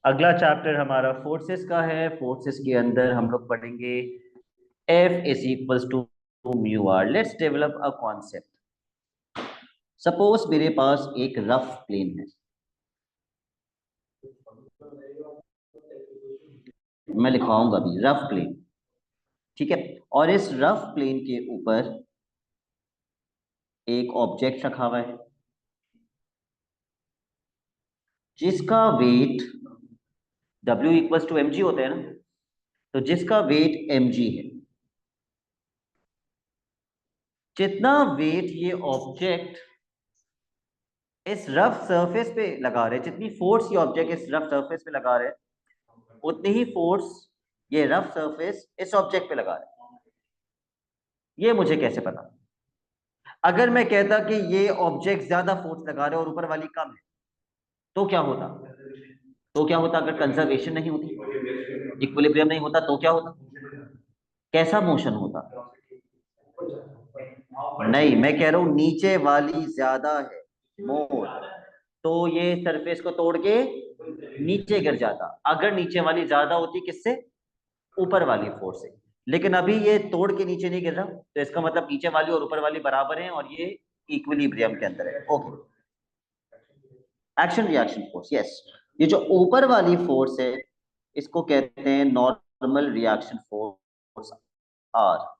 अगला चैप्टर हमारा फोर्सेस का है। फोर्सेस के अंदर हम लोग पढ़ेंगे F is equals to mu R. Let's develop a concept. Suppose मेरे पास एक रफ प्लेन है, मैं लिखवाऊंगा अभी रफ प्लेन, ठीक है। और इस रफ प्लेन के ऊपर एक ऑब्जेक्ट रखा हुआ है जिसका weight W equals to mg होता है ना, तो जिसका वेट mg है। जितना वेट ये ऑब्जेक्ट इस रफ सरफेस पे लगा रहे, जितनी फोर्स ये ऑब्जेक्ट इस रफ सरफेस पे लगा रहे, उतनी ही फोर्स ये रफ सरफेस इस ऑब्जेक्ट पे लगा रहे। ये मुझे कैसे पता? अगर मैं कहता कि ये ऑब्जेक्ट ज्यादा फोर्स लगा रहे और ऊपर वाली कम है, तो क्या होता? तो क्या होता अगर कंजर्वेशन नहीं होती, इक्विलिब्रियम नहीं होता, तो क्या होता? कैसा मोशन होता? नहीं, मैं कह रहा हूं नीचे वाली ज्यादा है, मोर, तो ये सरफेस को तोड़ के नीचे गिर जाता। अगर नीचे वाली ज्यादा होती किससे? ऊपर वाली फोर्स से। लेकिन अभी ये तोड़ के नीचे नहीं गिर रहा, तो इसका मतलब नीचे वाली और ऊपर वाली बराबर हैं और ये इक्विलिब्रियम के अंदर है। Okay, action reaction force, yes. ये जो ऊपर वाली फोर्स है इसको कहते हैं normal reaction force, R.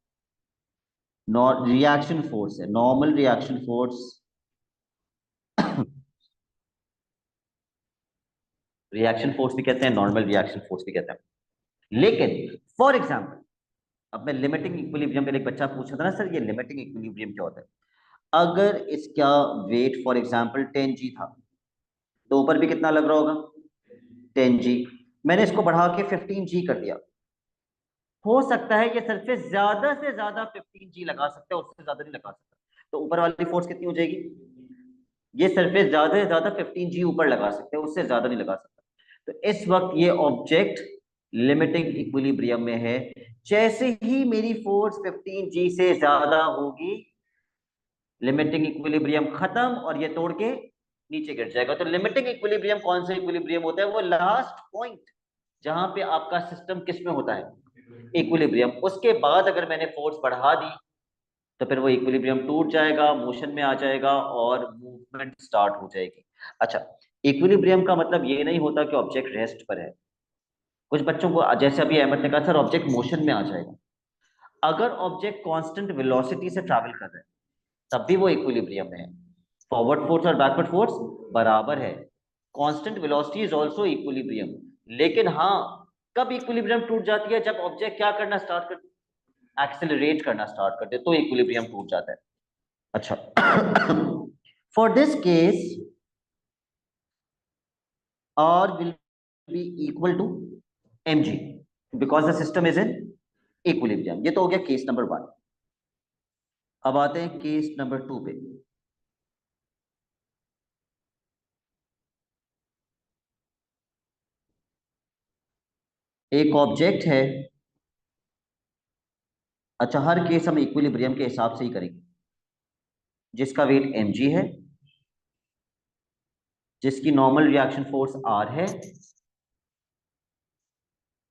Reaction force है, normal reaction force. Reaction force भी कहते हैं, नॉर्मल रिएक्शन फोर्स भी कहते हैं। लेकिन फॉर एग्जाम्पल, अब मैं लिमिटिंग इक्विलिब्रियम पे, एक बच्चा पूछा था ना सर ये लिमिटिंग इक्विलिब्रियम क्या होता है। अगर इसका वेट फॉर एग्जाम्पल 10g था, तो ऊपर भी कितना लग रहा होगा? 10g। मैंने इसको बढ़ा के 15g कर दिया। हो सकता है ये सरफेस ज्यादा से ज्यादा 15g लगा सकते हैं, उससे ज्यादा नहीं लगा सकता। तो ऊपर वाली फोर्स कितनी हो जाएगी? ये सरफेस ज्यादा से ज्यादा 15g ऊपर लगा सकते हैं, उससे ज्यादा नहीं लगा सकता। तो इस वक्त ये ऑब्जेक्ट लिमिटिंग इक्विलिब्रियम में है। जैसे ही मेरी फोर्स 15g से ज्यादा होगी, लिमिटिंग इक्विलिब्रियम खत्म और ये तोड़ के नीचे गिर जाएगा। तो लिमिटिंग इक्विलिब्रियम कौन सा इक्विलिब्रियम होता है? वो लास्ट पॉइंट जहां पे आपका सिस्टम किस में होता है? इक्विलिब्रियम। उसके बाद अगर मैंने फोर्स बढ़ा दी तो फिर वो इक्विलिब्रियम टूट जाएगा, मोशन में आ जाएगा और मूवमेंट स्टार्ट हो जाएगी। अच्छा, इक्विलिब्रियम का मतलब ये नहीं होता कि ऑब्जेक्ट रेस्ट पर है। कुछ बच्चों को, जैसे अभी अहमद ने कहा सर ऑब्जेक्ट मोशन में आ जाएगा। अगर ऑब्जेक्ट कांस्टेंट वेलोसिटी से ट्रैवल कर रहा है तब भी वो इक्विलिब्रियम में है। फॉरवर्ड फोर्स और बैकवर्ड फोर्स बराबर है, constant velocity is also equilibrium. लेकिन हाँ, कब इक्विलिब्रियम टूट जाती है? जब ऑब्जेक्ट क्या करना स्टार्ट कर, एक्सेलरेट करना स्टार्ट कर दे, तो इक्विलिब्रियम टूट जाता है। अच्छा, for this case R will be equal to mg because the system is in equilibrium। ये तो हो गया केस नंबर 1। अब आते हैं केस नंबर 2 पे। एक ऑब्जेक्ट है, अच्छा हर केस हम इक्विलिब्रियम के हिसाब से ही करेंगे, जिसका वेट mg है, जिसकी नॉर्मल रिएक्शन फोर्स r है,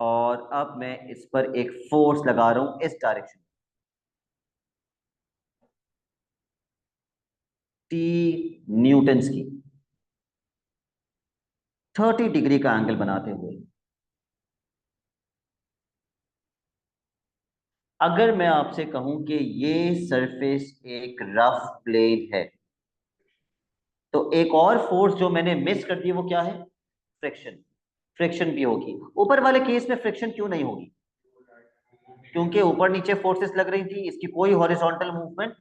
और अब मैं इस पर एक फोर्स लगा रहा हूं इस डायरेक्शन, T न्यूटन्स की, 30 डिग्री का एंगल बनाते हुए। अगर मैं आपसे कहूं कि ये सरफेस एक रफ प्लेन है, तो एक और फोर्स जो मैंने मिस कर दी वो क्या है? फ्रिक्शन। फ्रिक्शन भी होगी। ऊपर वाले केस में फ्रिक्शन क्यों नहीं होगी? क्योंकि ऊपर नीचे फोर्सेस लग रही थी, इसकी कोई हॉरिजॉन्टल मूवमेंट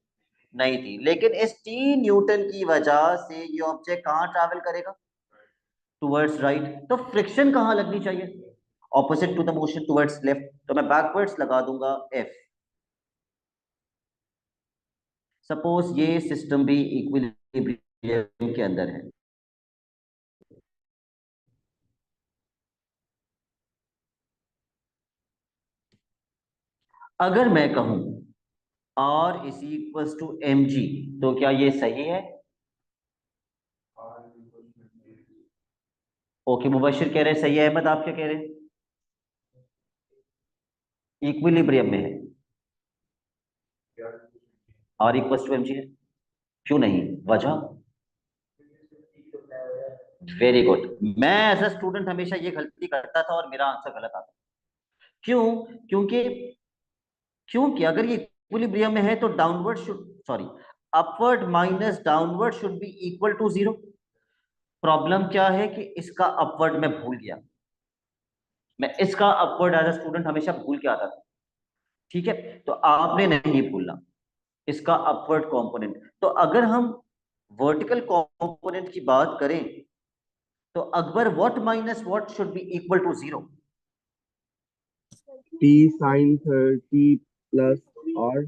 नहीं थी। लेकिन इस टी न्यूटन की वजह से ये ऑब्जेक्ट कहां ट्रैवल करेगा? Towards right. तो फ्रिक्शन कहां लगनी चाहिए? Opposite to the motion, towards left. तो मैं बैकवर्ड्स लगा दूंगा एफ। सपोज ये सिस्टम भी इक्विलिब्रियम के अंदर है। अगर मैं कहूं R is equal to M G, तो क्या ये सही है? ओके, मुबशिर कह रहे हैं सही है। अहमद आप क्या कह रहे हैं? इक्विलिब्रियम में है, R equal to M G है। क्यों नहीं, वजह? Very good. मैं एज अ स्टूडेंट हमेशा ये गलती करता था और मेरा आंसर गलत आता। क्यों? क्योंकि क्योंकि अगर ये इक्विलिब्रियम में है तो downward should, sorry, upward minus downward should be equal to zero. Problem क्या है कि इसका अपवर्ड मैं भूल गया। मैं इसका अपवर्ड एज अ स्टूडेंट हमेशा भूल के आता था। ठीक है, तो आपने नहीं भूलना इसका अपवर्ड कंपोनेंट। तो अगर हम वर्टिकल कंपोनेंट की बात करें तो Akbar what minus what should be equal to zero? t sin 30 plus r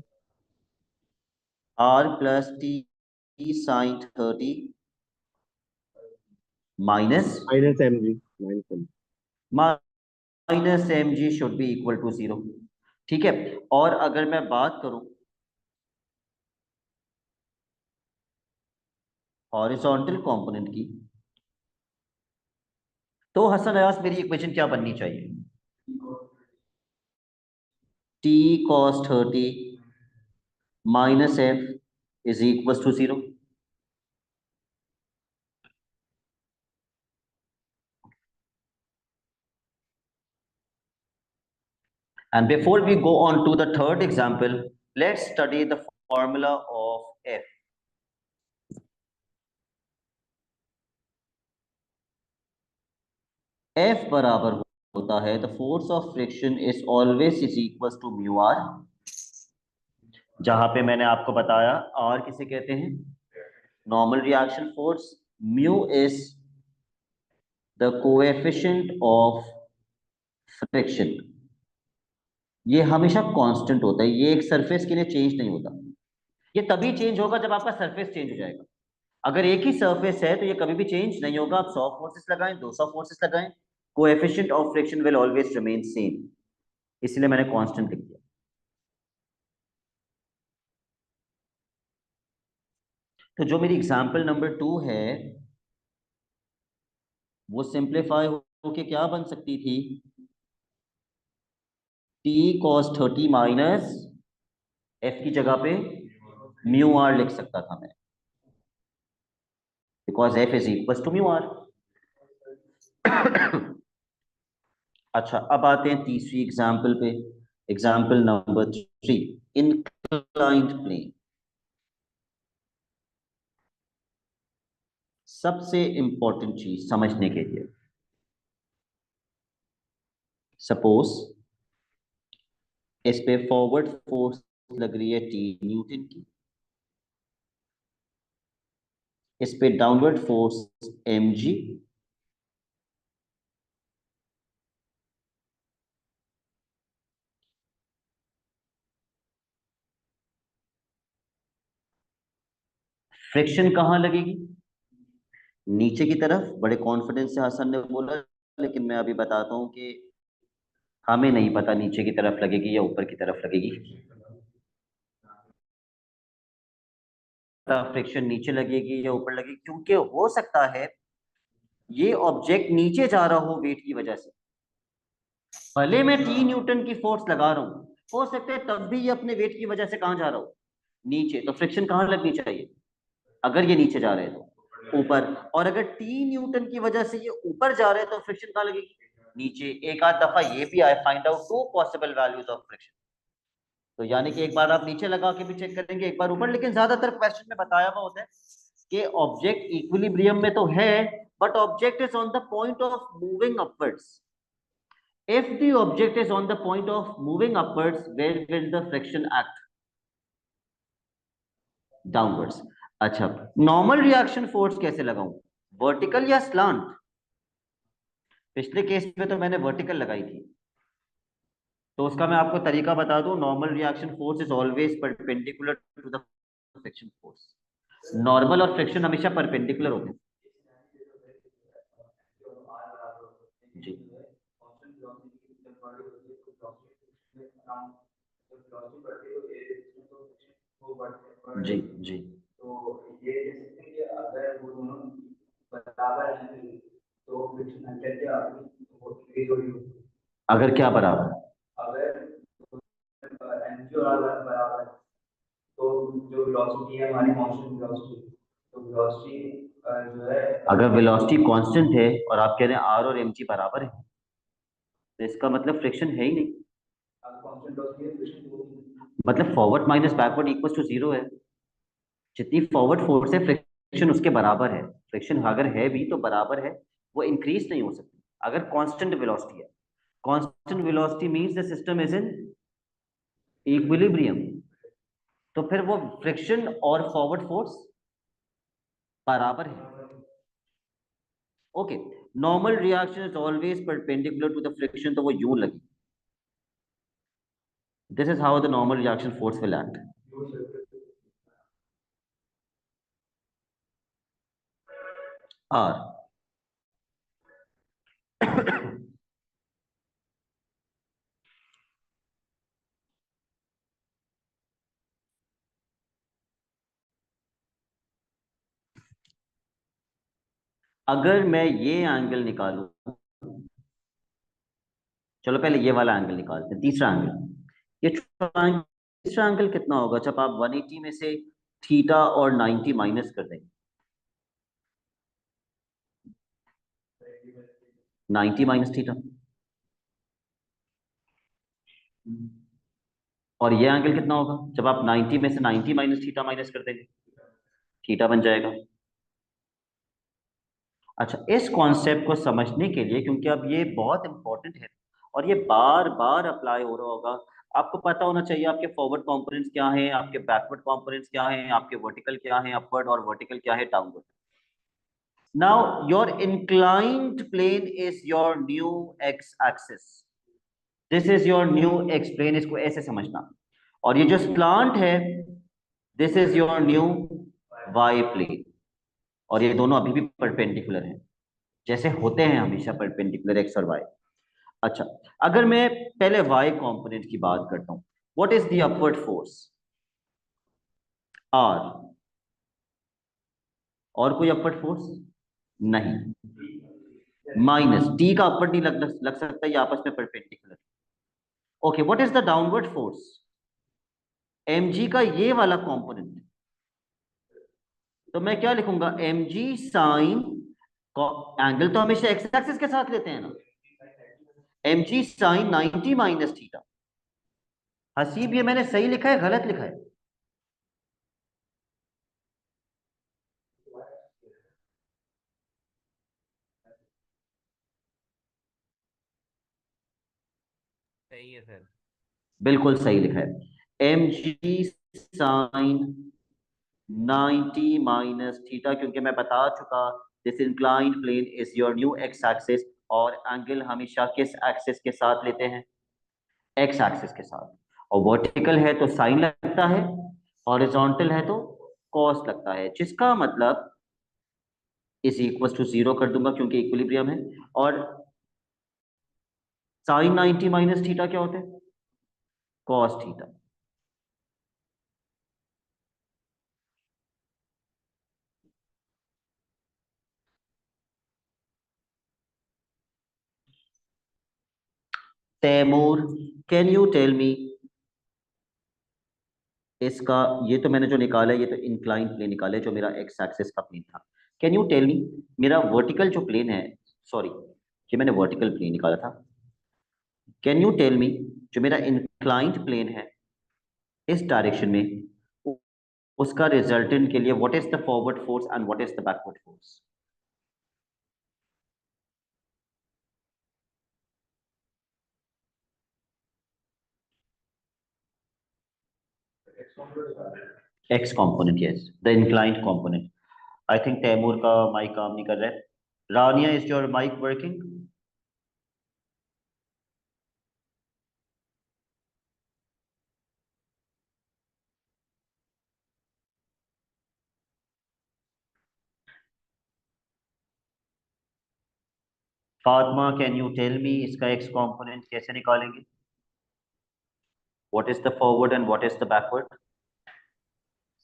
R plus T sine 30 minus minus mg minus mg. Minus M G should be equal to zero. ठीक है, और अगर मैं बात करूं हॉरिजॉन्टल कंपोनेंट की, तो हसन अयास मेरी इक्वेशन क्या बननी चाहिए? T cos 30 minus F is equal to zero. And before we go on to the third example, let's study the formula of F. F बराबर होता है the force of friction is always is equals to mu r, जहां पे मैंने आपको बताया R किसे कहते हैं? Normal reaction force. mu is the coefficient of friction। ये हमेशा कांस्टेंट होता है, ये एक सरफेस के लिए चेंज नहीं होता। ये तभी चेंज होगा जब आपका सरफेस चेंज हो जाएगा। अगर एक ही सरफेस है तो ये कभी भी चेंज नहीं होगा। आप 100 फोर्सेस लगाएं, 200 फोर्सेस लगाएं, coefficient of friction will always remain same. इसलिए मैंने कांस्टेंट लिख दिया। तो जो मेरी एग्जांपल नंबर 2 है वो सिंप्लीफाई होके क्या बन सकती थी? टी कॉस 30 माइनस एफ की जगह पे म्यू आर लिख सकता था मैं, because F is equal to mu R. अच्छा, अब आते हैं तीसरी एग्जाम्पल पे। Example number 3, inclined plane. सबसे इंपॉर्टेंट चीज समझने के लिए, सपोज इस पे फॉरवर्ड फोर्स लग रही है टी न्यूटन की, इस पे downward force M G, friction कहां लगेगी? नीचे की तरफ। बड़े कॉन्फिडेंस से हसन ने बोला, लेकिन मैं अभी बताता हूं कि हमें नहीं पता नीचे की तरफ लगेगी या ऊपर की तरफ लगेगी। फ्रिक्शन नीचे लगेगी या ऊपर लगेगी, क्योंकि हो सकता है ये ऑब्जेक्ट नीचे जा रहा हो वेट की वजह से। भले मैं टी न्यूटन की फोर्स लगा रहा हूं, हो सकता है तब भी ये अपने वेट की वजह से कहां जा रहा हो? नीचे। तो फ्रिक्शन कहां लगनी चाहिए अगर ये नीचे जा रहे हैं तो? ऊपर। और अगर टी न्यूटन की वजह से ये ऊपर जा रहे हैं तो फ्रिक्शन कहां लगेगी? नीचे। एक आध दफा ये भी आए, find out two possible values of friction. तो यानी कि एक बार आप नीचे लगा के भी चेक करेंगे, एक बार ऊपर। लेकिन ज्यादातर क्वेश्चन में बताया हुआ होता है कि ऑब्जेक्ट इक्विलिब्रियम में तो है, but object is on the point of moving upwards. If the object is on the point of moving upwards, where will the friction act? Downwards. अच्छा, नॉर्मल रिएक्शन फोर्स कैसे लगाऊं? वर्टिकल या slant? पिछले case में तो मैंने vertical लगाई थी, तो उसका मैं आपको तरीका बता दूं। Normal reaction force is always perpendicular to the friction force. Normal और फ्रिक्शन हमेशा परपेंडिकुलर होते हैं। जी जी जी। अगर क्या बराबर, अगर वेलोसिटी कांस्टेंट है और आप कह रहे हैं आर और एम जी बराबर है, तो इसका मतलब फ्रिक्शन है ही नहीं। मतलब forward minus backward equal to zero है। जितनी फॉरवर्ड फोर्स है फ्रिक्शन उसके बराबर है। फ्रिक्शन अगर है भी तो बराबर है, वो इंक्रीज नहीं हो सकती अगर कांस्टेंट वेलोसिटी है। Constant velocity means the system is in equilibrium. तो फिर वो फ्रिक्शन और फॉरवर्ड फोर्स बराबर है। Okay, normal reaction is always perpendicular to the friction, तो वो यूं लगी। This is how the normal reaction force will act. Or अगर मैं ये एंगल निकालूं, चलो पहले ये वाला एंगल निकालते हैं, तीसरा एंगल। ये तीसरा एंगल कितना होगा जब आप 180 में से थीटा और 90 माइनस कर देंगे? 90 माइनस थीटा। और ये एंगल कितना होगा जब आप 90 में से 90 माइनस थीटा माइनस कर देंगे? थीटा बन जाएगा। अच्छा, इस कॉन्सेप्ट को समझने के लिए, क्योंकि अब ये बहुत इंपॉर्टेंट है और ये बार बार अप्लाई हो रहा होगा, आपको पता होना चाहिए आपके फॉरवर्ड कंपोनेंट्स क्या हैं, आपके बैकवर्ड कंपोनेंट्स क्या हैं, आपके वर्टिकल क्या हैं, अपवर्ड और वर्टिकल क्या है, downward. Now, your inclined plane is your new x-axis. This is your new x-plane, इसको ऐसे समझना। और ये जो slant है, this is your new y-plane। और ये दोनों अभी भी परपेंडिकुलर हैं, जैसे होते हैं हमेशा परपेंडिकुलर x और y। अच्छा, अगर मैं पहले y कंपोनेंट की बात करता हूँ, what is the upward force? r। और कोई अपवर्ड फोर्स नहीं, माइनस टी का अपवर्ड नहीं लग सकता, ये आपस में perpendicular. Okay, what is the downward force? mg का ये वाला कंपोनेंट। तो मैं क्या लिखूंगा? mg साइन, एंगल तो हमेशा एक्स एक्सिस के साथ लेते हैं ना, mg sine 90 minus theta. Haseeb, ये मैंने सही लिखा है गलत लिखा है? सही है सर। बिल्कुल सही लिखा है, mg साइन 90 माइनस थीटा, क्योंकि मैं बता चुका this inclined plane is your new X axis. और एंगल हमेशा किस एक्सिस के साथ लेते हैं? एक्स एक्सिस के साथ। और वर्टिकल है तो साइन लगता है, हॉरिजॉन्टल है तो कॉस लगता है, जिसका मतलब इज इक्वल टू जीरो कर दूंगा क्योंकि इक्विलिब्रियम है। और साइन 90 माइनस थीटा क्या होता है? Cos theta. Taimur, can you tell me, इसका ये तो मैंने जो निकाला है ये तो इंक्लाइन प्लेन निकाला है जो मेरा एक्स एक्सिस का प्लेन था। कैन यू टेल मी, मेरा वर्टिकल जो प्लेन है, सॉरी ये मैंने वर्टिकल प्लेन निकाला था। कैन यू टेल मी, जो मेरा इंक्लाइंड प्लेन है इस डायरेक्शन में, उसका रिजल्टेंट के लिए what is the forward force and what is the backward force? X component, yes, the inclined component. I think Taimur का माइक काम नहीं कर रहा है। Rania, is your mike working? Fatima, can you tell me इसका एक्स कंपोनेंट कैसे निकालेंगे? What is the forward and what is the backward?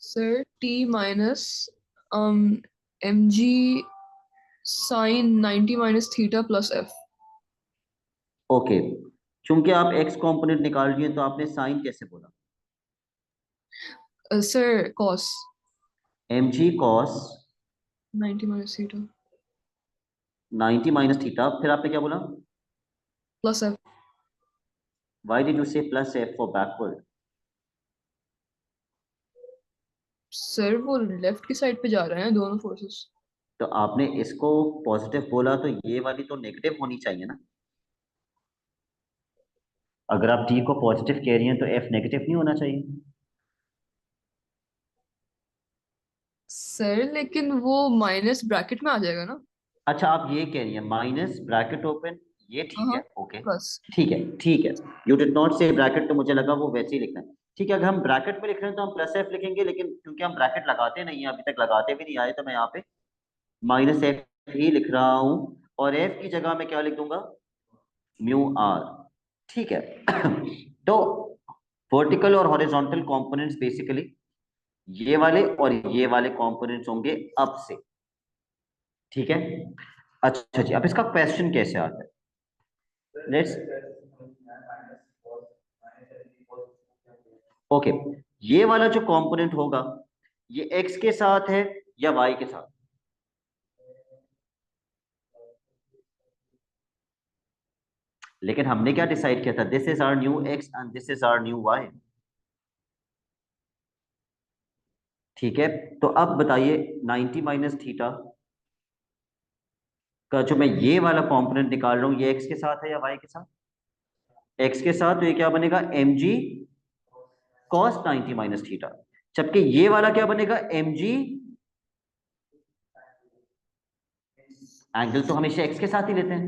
Sir, T minus mg sine 90 minus theta plus F. Okay, चूंकि आप एक्स कंपोनेंट निकाल रही हैं तो आपने साइन कैसे बोला? Sir cos mg cos 90 minus theta 90 minus theta, फिर आपने क्या बोला? Plus F. why did you say plus f for backward? Sir वो लेफ्ट की साइड पे जा रहे हैं दोनों फोर्सेस। तो आपने इसको पॉजिटिव बोला तो ये वाली तो नेगेटिव होनी चाहिए ना। अगर आप t को पॉजिटिव कह रही हैं तो f नेगेटिव नहीं होना चाहिए। सर लेकिन वो माइनस ब्रैकेट में आ जाएगा ना। अच्छा, आप ये कह रही हैं माइनस ब्रैकेट ओपन, ये ठीक हाँ है, ओके, प्लस। ठीक है, ठीक है। यू डिड नॉट से ब्रैकेट, तो मुझे लगा वो वैसे ही लिखना है। ठीक है, अगर हम ब्रैकेट में लिख रहे हैं तो हम प्लस एफ लिखेंगे, लेकिन क्योंकि हम ब्रैकेट लगाते नहीं है, अभी तक लगाते भी नहीं आए, तो मैं यहाँ पे माइनस एफ ही लिख रहा हूँ, और एफ की जगह मैं क्या लिख दूंगा? Mu R. ठीक है। तो वर्टिकल और हॉरिजॉन्टल कंपोनेंट्स बेसिकली ये वाले और ये वाले कंपोनेंट्स होंगे अब से। ठीक है। अच्छा जी, अब इसका क्वेश्चन कैसे आता है? लेट्स ओके, ये वाला जो कंपोनेंट होगा ये x के साथ है या y के साथ? लेकिन हमने क्या डिसाइड किया था? This is our new x and this is our new y। ठीक है, तो अब बताइए 90 माइनस थीटा का जो मैं ये वाला कंपोनेंट निकाल रहा हूं, ये x के साथ है या y के साथ? x के साथ, तो ये क्या बनेगा? mg cos 90 minus theta. जबकि ये वाला क्या बनेगा? mg, एंगल तो हमेशा x के साथ ही लेते हैं,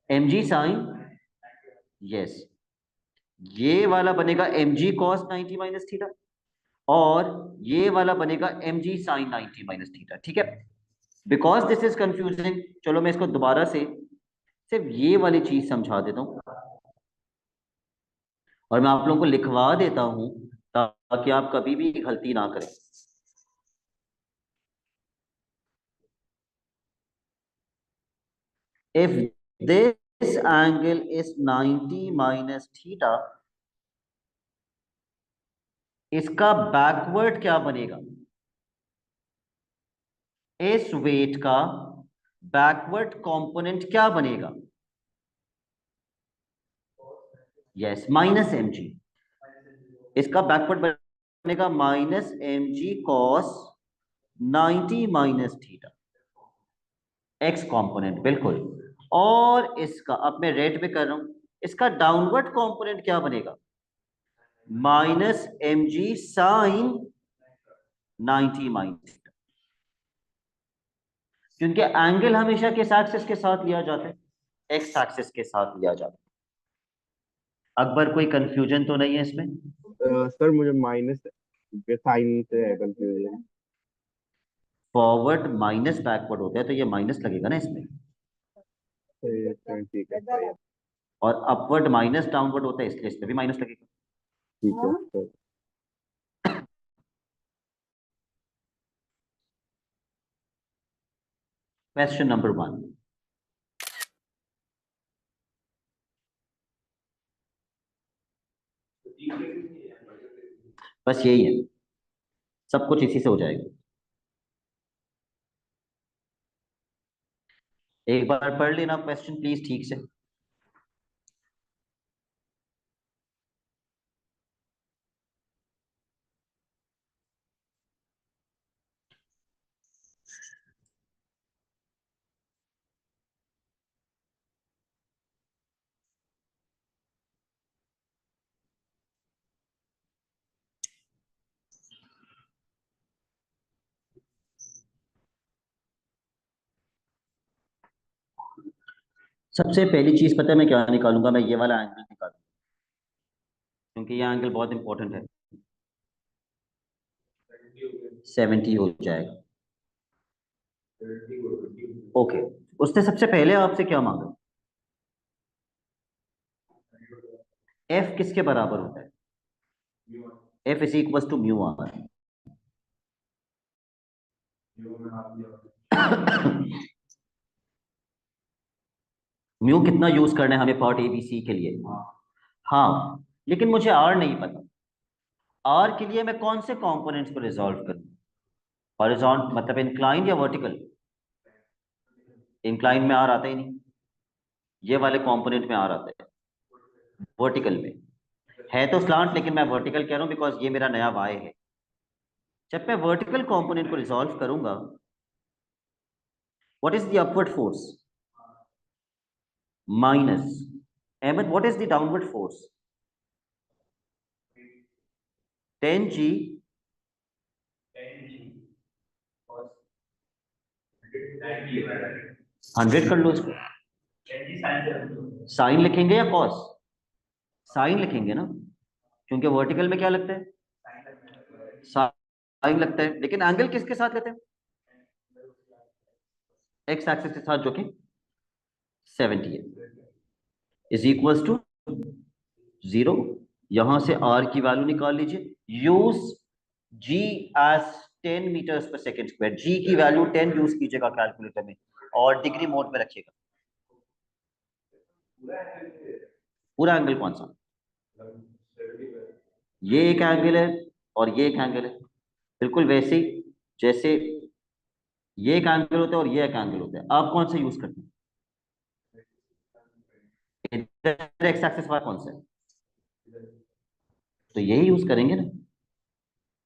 mg साइन, यस, ये वाला बनेगा mg cos 90 माइनस थीटा, और ये वाला बनेगा mg sin 90 माइनस थीटा। ठीक है, बिकॉज दिस इज कंफ्यूजिंग, चलो मैं इसको दोबारा से सिर्फ ये वाली चीज समझा देता हूं, और मैं आप लोगों को लिखवा देता हूं ताकि आप कभी भी गलती ना करें। If this angle is 90 minus theta, इसका बैकवर्ड क्या बनेगा? इस वेट का बैकवर्ड कंपोनेंट क्या बनेगा? Yes, minus M G. इसका बैकवर्ड बनेगा minus M G cos 90 minus theta, X component, बिल्कुल। और इसका अब मैं रेड पे कर रहा हूं, इसका डाउनवर्ड कंपोनेंट क्या बनेगा? Minus M G sine 90 minus, क्योंकि एंगल हमेशा किस एक्सिस के साथ लिया जाता है? एक्स एक्सिस के साथ लिया जाता है। अकबर, कोई कंफ्यूजन तो नहीं है इसमें? सर मुझे माइनस साइन से है कंफ्यूजन। फॉरवर्ड माइनस बैकवर्ड होता है तो ये माइनस लगेगा ना इसमें, ठीक है सर। और अपवर्ड माइनस डाउनवर्ड होता है इसलिए इसमें भी माइनस लगेगा। ठीक है सर। क्वेश्चन नंबर 1, बस यही है, सब कुछ इसी से हो जाएगा। एक बार पढ़ लेना क्वेश्चन प्लीज ठीक से। सबसे पहली चीज पता है मैं क्या निकालूंगा? मैं ये वाला एंगल निकालूंगा, क्योंकि ये एंगल बहुत इंपॉर्टेंट है। 70 हो जाएगा। ओके, उसने सबसे पहले आपसे क्या मांगा? एफ किसके बराबर होता है? F is equal to mu R. Mu कितना यूज करना है हमें पार्ट ए बी सी के लिए? हाँ, लेकिन मुझे आर नहीं पता। आर के लिए मैं कौन से कंपोनेंट्स को रिजॉल्व करूं? हॉरिजॉन्ट मतलब इंक्लाइन या वर्टिकल? इंक्लाइन में आर आता ही नहीं, ये वाले कंपोनेंट में आर आता है, वर्टिकल में है तो स्लांट, लेकिन मैं वर्टिकल कह रहा हूं बिकॉज ये मेरा नया वाई है। जब मैं वर्टिकल कंपोनेंट को रिजॉल्व करूंगा, what is the upward force? Minus. Ahmad, what is the downward force? 10G। 100 कर लो इसको। साइन लिखेंगे या कॉस? साइन लिखेंगे ना, क्योंकि वर्टिकल में क्या लगता है? साइन लगता है। लेकिन एंगल किसके साथ लेते हैं? एक्स एक्सिस के साथ, जो कि 70 है, इज इक्वल्स टू 0। यहां से आर की वैल्यू निकाल लीजिए। यूज जी एज 10 मीटर्स पर सेकेंड स्क्वायर। जी की वैल्यू 10 यूज कीजिएगा कैलकुलेटर में और डिग्री मोड में रखिएगा। पूरा एंगल कौन सा? ये एक एंगल है और ये एक एंगल है, बिल्कुल वैसे ही जैसे ये एक एंगल होता है और ये एक एंगल होता है। आप कौन सा यूज करते हैं? इधर एक्स एक्सिस वाला कौन सा है? तो यही यूज करेंगे ना।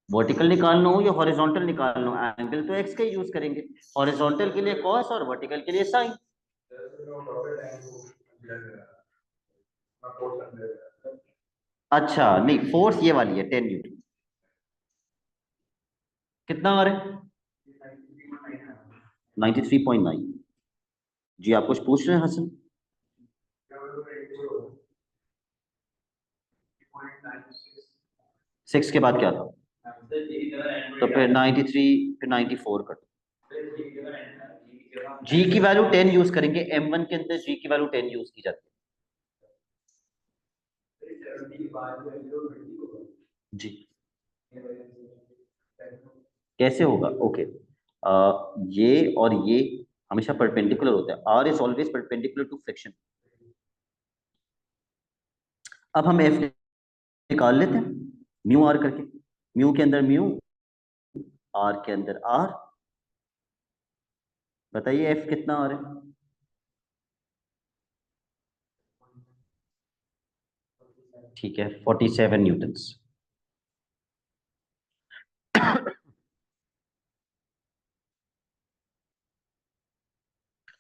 वर्टिकल निकालना हो या हॉरिजॉन्टल निकालना हो, एंगल तो एक्स का ही यूज करेंगे। हॉरिजॉन्टल के लिए कॉस और वर्टिकल के लिए साइन। अच्छा नहीं, फोर्स ये वाली है 10 न्यूटन। कितना आ रहा है? 93.9। जी आप कुछ पूछ रहे हैं हसन? सिक्स के बाद क्या था? तो फिर 93, फिर 94 कट। जी की वैल्यू 10 यूज करेंगे। M1 के अंदर जी की वैल्यू 10 यूज की जाती है जी। कैसे होगा? ओके, ये और ये हमेशा परपेंडिकुलर होता है। R is always perpendicular to friction. अब हम एफ निकाल लेते हैं म्यू आर करके। म्यू के अंदर म्यू, आर के अंदर आर। बताइए एफ कितना आ रहा है? ठीक है, 47 न्यूटन्स।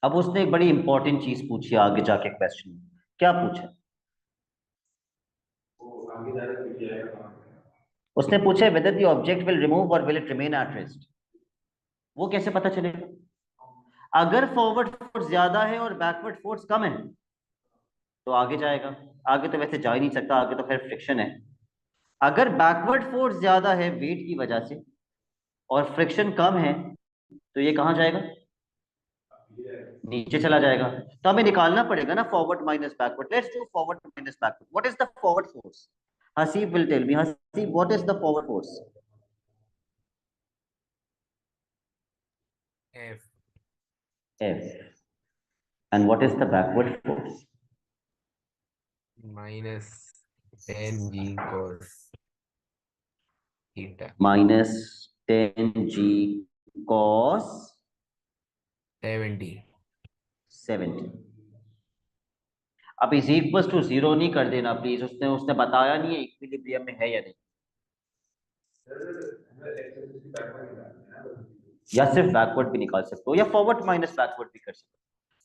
अब उसने एक बड़ी इंपॉर्टेंट चीज पूछी आगे जाके क्वेश्चन में। क्या पूछा? उसने पूछा whether the object will remove और will it remain at rest. वो कैसे पता चलेगा? अगर फॉरवर्ड फोर्स ज्यादा है और बैकवर्ड फोर्स कम है तो आगे जाएगा। आगे तो वैसे जा ही नहीं सकता, आगे तो फिर फ्रिक्शन है। अगर बैकवर्ड फोर्स ज्यादा है वेट की वजह से और फ्रिक्शन कम है तो ये कहां जाएगा? नीचे चला जाएगा। तो हमें निकालना पड़ेगा ना forward minus backward. Let's do forward minus backward. What is the forward force? Haseeb will tell me. Haseeb, what is the forward force? F F. And what is the backward force? minus 10G cos theta Minus 10G cos 70. 70। अब is equal to 0 नहीं कर देना please. उसने उसने बताया नहीं है equilibrium में है या नहीं। या सिर्फ बैकवर्ड भी निकाल सकते हो या फॉरवर्ड माइनस बैकवर्ड भी कर सकते हो।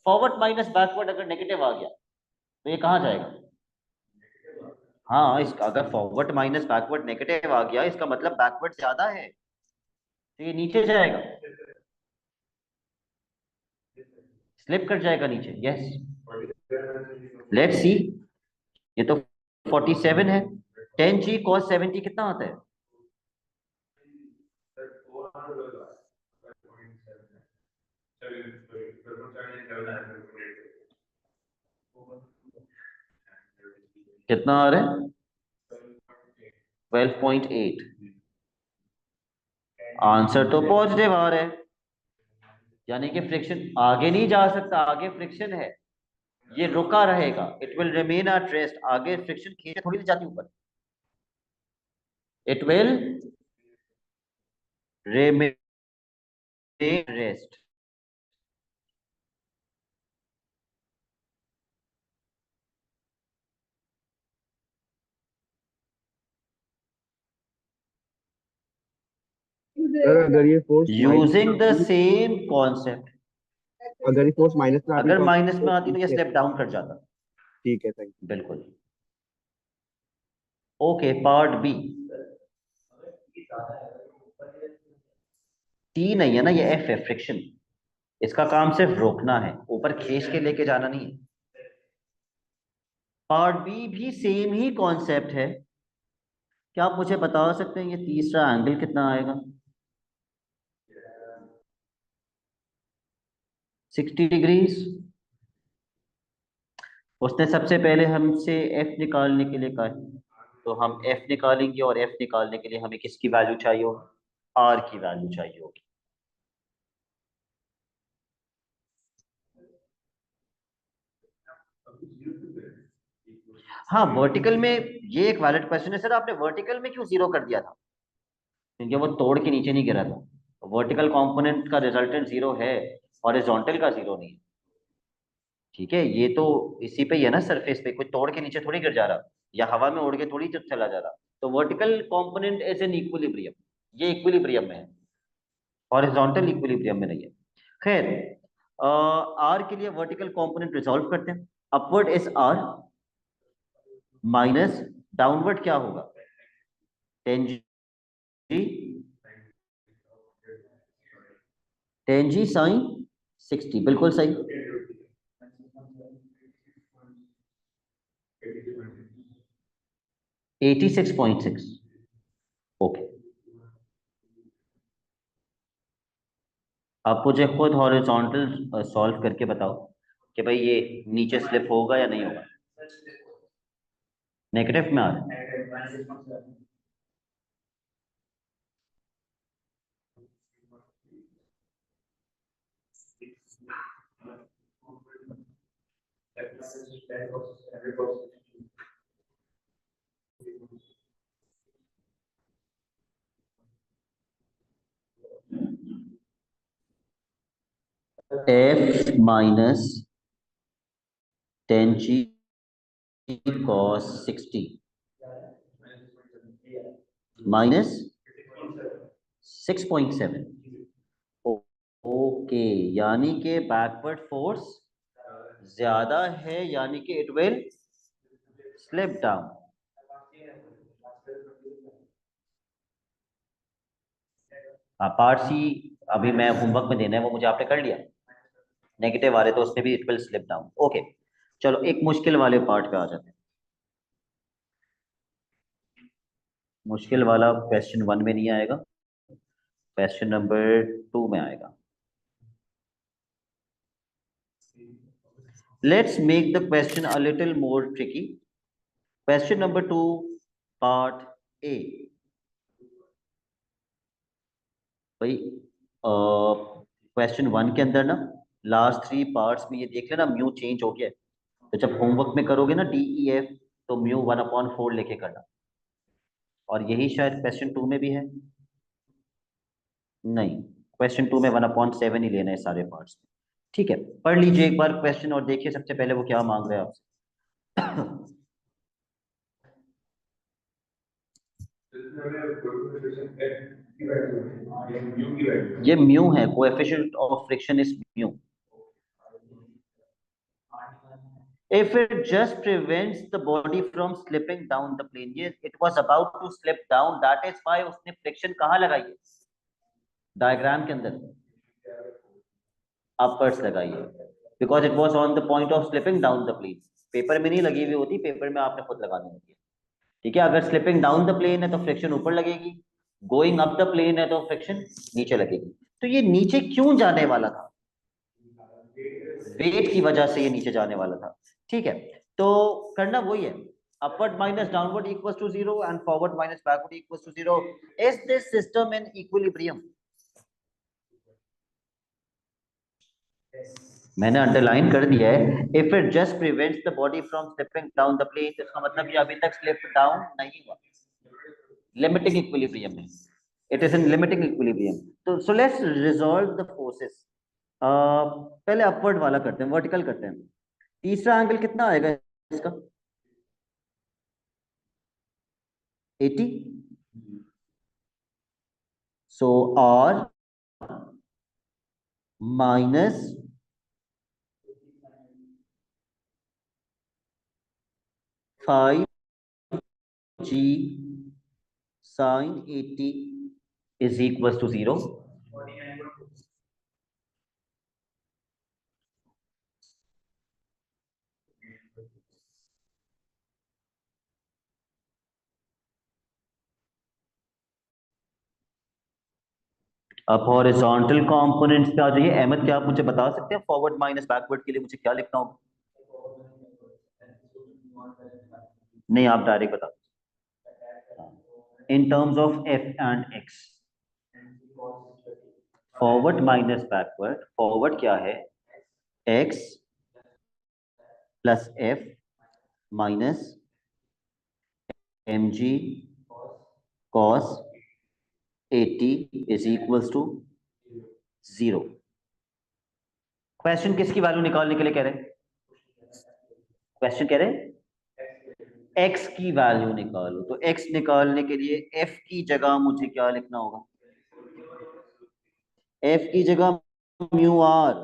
फॉरवर्ड माइनस बैकवर्ड अगर नेगेटिव आ गया तो ये कहां जाएगा? हाँ, इस अगर फॉरवर्ड माइनस बैकवर्ड नेगेटिव आ गया इसका मतलब बैकवर्ड ज्यादा है, तो ये नीचे जाएगा, स्लिप कर जाएगा नीचे। Yes, let's see. ये तो 47 है। 10G cos 70 कितना आता है? कितना आ रहा है? 12.8। आंसर तो पॉजिटिव आ रहा है, यानी कि फ्रिक्शन आगे नहीं जा सकता, आगे फ्रिक्शन है। ये रुका रहेगा, it will remain at rest. आगे फ्रिक्शन खींचे थोड़ी जाती ऊपर, it will remain rest. Sir अगर ये force using the same concept, अगर ये फोर्स माइनस में आती अगर तो माइनस में आती तो ये स्टेप डाउन कर जाता। ठीक है, थैंक बिल्कुल। Okay, part B. टी नहीं है ना, ये एफ है, फ्रिक्शन। इसका काम सिर्फ रोकना है, ऊपर खींच के लेके जाना नहीं है। पार्ट बी भी सेम ही कॉन्सेप्ट है। क्या आप मुझे बता सकते हैं ये तीसरा एंगल कितना आएगा? 60 डिग्रीज। उसने सबसे पहले हमसे एफ निकालने के लिए कहा है, तो हम एफ निकालेंगे, और एफ निकालने के लिए हमें किसकी वैल्यू चाहिए होगी? आर की वैल्यू चाहिए होगी। हाँ, वर्टिकल में ये एक वैलिड क्वेश्चन है सर, आपने वर्टिकल में क्यों जीरो कर दिया था? क्योंकि वो तोड़ के नीचे नहीं गिरा था। वर्टिकल कंपोनेंट का रिजल्टेंट जीरो है, हॉरिजॉन्टल का जीरो नहीं है। ठीक है, ये तो इसी पे ही है ना, सरफेस पे, कोई तोड़ के नीचे थोड़ी गिर जा रहा, या हवा में उड़ के थोड़ी चला जा रहा। तो vertical component is in equilibrium, ये इक्विलिब्रियम में है, हॉरिजॉन्टल इक्विलिब्रियम में नहीं है। खैर, आर के लिए वर्टिकल कंपोनेंट रिजॉल्व करते हैं। Upward is R minus downward क्या होगा? 10g, 10g साइन 60, बिल्कुल सही। 86.6। ओके, आप मुझे खुद हॉरिजॉन्टल सॉल्व करके बताओ कि भाई ये नीचे स्लिप होगा या नहीं होगा। नेगेटिव में आ रहा है। F minus 10g cos 60 minus 6.7। Okay, यानी कि बैकवर्ड फोर्स ज्यादा है, यानी कि it will slip down. Part C अभी मैं होमवर्क में देना है, वो मुझे आपने कर लिया। नेगेटिव आ रहे तो उसमें भी it will slip down. Okay, चलो एक मुश्किल वाले पार्ट पे आ जाते हैं। मुश्किल वाला क्वेश्चन 1 में नहीं आएगा, क्वेश्चन नंबर 2 में आएगा। Let's make the question a little more tricky. Question number 2, part A. भाई, क्वेश्चन 1 के अंदर ना लास्ट 3 पार्ट्स में ये देख लेना, म्यू चेंज हो गया है। तो जब होमवर्क में करोगे ना DEF, तो म्यू 1/4 लेके करना। और यही शायद क्वेश्चन 2 में भी है। नहीं, क्वेश्चन 2 में 1/7 ही लेना है सारे पार्ट्स में। ठीक है, पढ़ लीजिए एक बार क्वेश्चन और देखिए सबसे पहले वो क्या मांग रहे हैं आपसे। ये म्यू है, coefficient of friction is mu. If it just prevents the body from slipping down the plane, ये it was about to slip down, that is why उसने फ्रिक्शन कहाँ लगाई है? डायग्राम के अंदर अपवर्ड्स लगाई है, because it was on the point of slipping down the plane। Paper में नहीं लगी हुई होती, पेपर में आपने खुद लगानी होती है। ठीक है, अगर स्लिपिंग डाउन द प्लेन है तो फ्रिक्शन ऊपर लगेगी, गोइंग अप द प्लेन है तो फ्रिक्शन नीचे लगेगी। तो ये नीचे क्यों जाने वाला था? वेट की वजह से ये नीचे जाने वाला था। ठीक है, तो करना वही है, upward minus downward equals to 0 and forward minus backward equals to 0। Is this system in equilibrium? मैंने अंडरलाइन कर दिया है, if it just prevents the body from slipping down the plane, इसका मतलब ये अभी तक स्लिप डाउन नहीं हुआ, लिमिटिंग इक्विलिब्रियम में, it is in limiting equilibrium. तो so let's resolve the forces. पहले अपवर्ड वाला करते हैं, वर्टिकल करते हैं। तीसरा एंगल कितना आएगा इसका? 80। सो R minus 5G sin 80 is equals to 0। अब हॉरिजॉन्टल कंपोनेंट्स पे आ जाइए। अहमद, क्या आप मुझे बता सकते हैं फॉरवर्ड माइनस बैकवर्ड के लिए मुझे क्या लिखना होगा? नहीं, आप डायरेक्ट बता। In terms of F and X, forward minus backward, forward क्या है? X plus F minus M G cos 80 is equals to 0। Question किसकी वैल्यू निकालने के लिए कह रहे हैं? क्वेश्चन कह रहे हैं x की वैल्यू निकालो। तो x निकालने के लिए f की जगह मुझे क्या लिखना होगा? f की जगह म्यू r,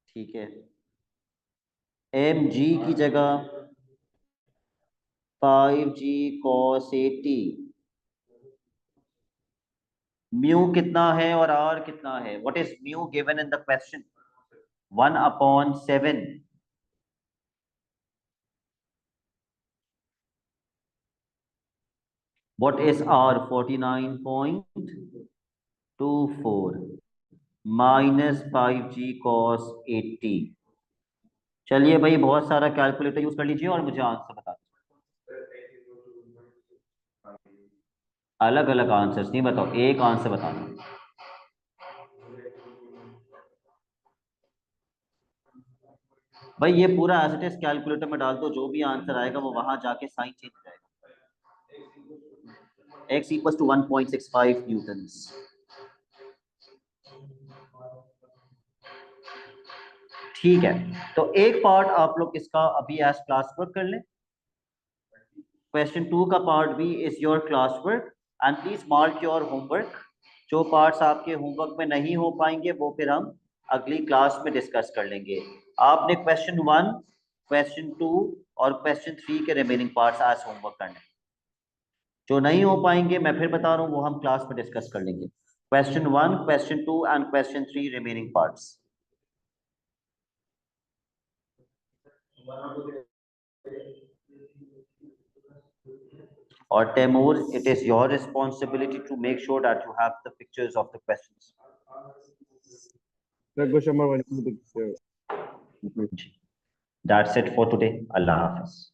ठीक है। mg की जगह 5g cos 80। म्यू कितना है और r कितना है? What is mu given in the question? 1/7। What is R? 49.24 minus 5g cos 80। चलिए भाई, बहुत सारा कैलकुलेटर यूज कर लीजिए और मुझे आंसर बता दीजिए। अलग अलग आंसर्स नहीं बताओ, एक आंसर बताना। भाई ये पूरा एज इट इज कैलकुलेटर में डाल दो, जो भी आंसर आएगा वो वहां जाके साइन चेंज हो जाएगा। x equals to 1.65 Newton's. ठीक है, तो एक पार्ट आप लोग इसका अभी एज क्लास वर्क कर लें। क्वेश्चन 2 का पार्ट भी is your class work and please mark your homework. जो पार्ट्स आपके होमवर्क में नहीं हो पाएंगे वो फिर हम अगली क्लास में डिस्कस कर लेंगे। आपने क्वेश्चन 1, क्वेश्चन 2 और क्वेश्चन 3 के रिमेनिंग पार्ट्स आज होमवर्क करने। जो नहीं हो पाएंगे मैं फिर बता रहा हूँ, वो हम क्लास में डिस्कस कर लेंगे। Question 1, question 2 and question 3 remaining parts. Or Taimur, it is your responsibility to make sure that you have the pictures of the questions. Question number 1. That's it for today. Allah Hafiz.